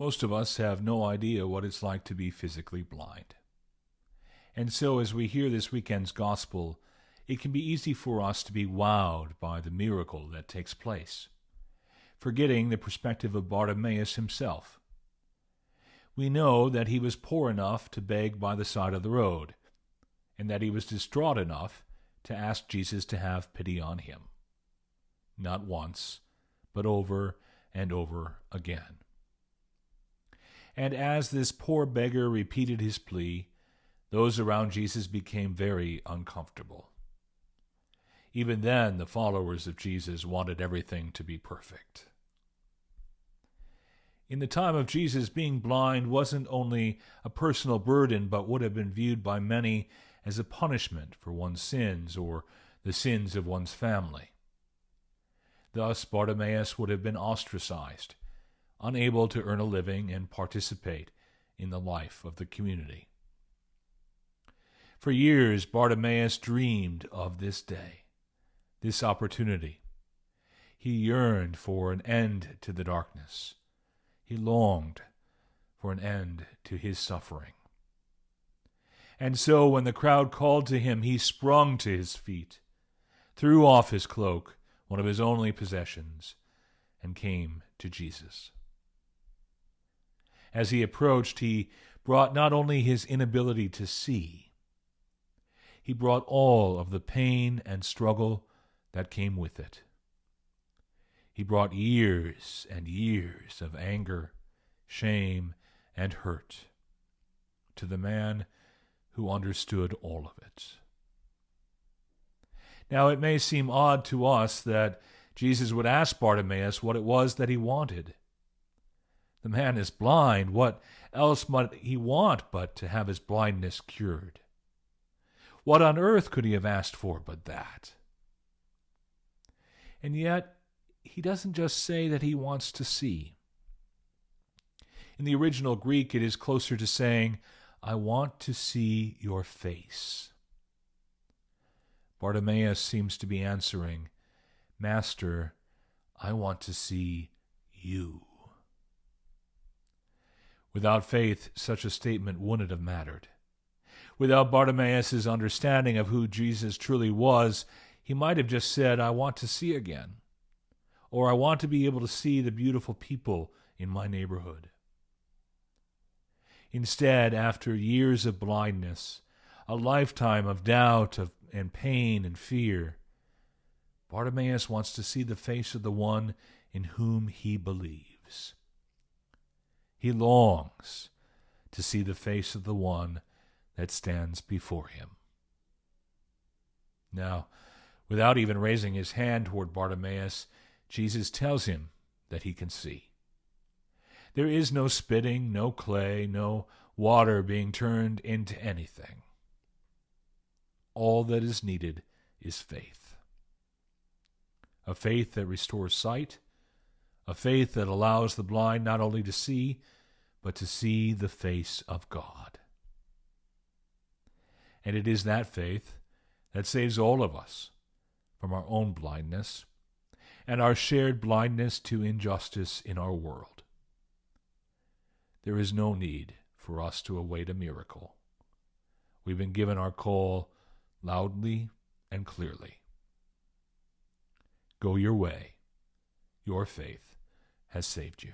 Most of us have no idea what it's like to be physically blind. And so as we hear this weekend's gospel, it can be easy for us to be wowed by the miracle that takes place, forgetting the perspective of Bartimaeus himself. We know that he was poor enough to beg by the side of the road, and that he was distraught enough to ask Jesus to have pity on him. Not once, but over and over again. And as this poor beggar repeated his plea, those around Jesus became very uncomfortable. Even then, the followers of Jesus wanted everything to be perfect. In the time of Jesus, being blind wasn't only a personal burden, but would have been viewed by many as a punishment for one's sins or the sins of one's family. Thus, Bartimaeus would have been ostracized, unable to earn a living and participate in the life of the community. For years, Bartimaeus dreamed of this day, this opportunity. He yearned for an end to the darkness. He longed for an end to his suffering. And so when the crowd called to him, he sprung to his feet, threw off his cloak, one of his only possessions, and came to Jesus. As he approached, he brought not only his inability to see, he brought all of the pain and struggle that came with it. He brought years and years of anger, shame, and hurt to the man who understood all of it. Now, it may seem odd to us that Jesus would ask Bartimaeus what it was that he wanted. The man is blind. What else might he want but to have his blindness cured? What on earth could he have asked for but that? And yet, he doesn't just say that he wants to see. In the original Greek, it is closer to saying, I want to see your face. Bartimaeus seems to be answering, Master, I want to see you. Without faith, such a statement wouldn't have mattered. Without Bartimaeus' understanding of who Jesus truly was, he might have just said, I want to see again, or I want to be able to see the beautiful people in my neighborhood. Instead, after years of blindness, a lifetime of doubt and pain and fear, Bartimaeus wants to see the face of the one in whom he believes. He longs to see the face of the one that stands before him. Now, without even raising his hand toward Bartimaeus, Jesus tells him that he can see. There is no spitting, no clay, no water being turned into anything. All that is needed is faith. A faith that restores sight, a faith that allows the blind not only to see, but to see the face of God. And it is that faith that saves all of us from our own blindness and our shared blindness to injustice in our world. There is no need for us to await a miracle. We've been given our call loudly and clearly. Go your way. Your faith has saved you.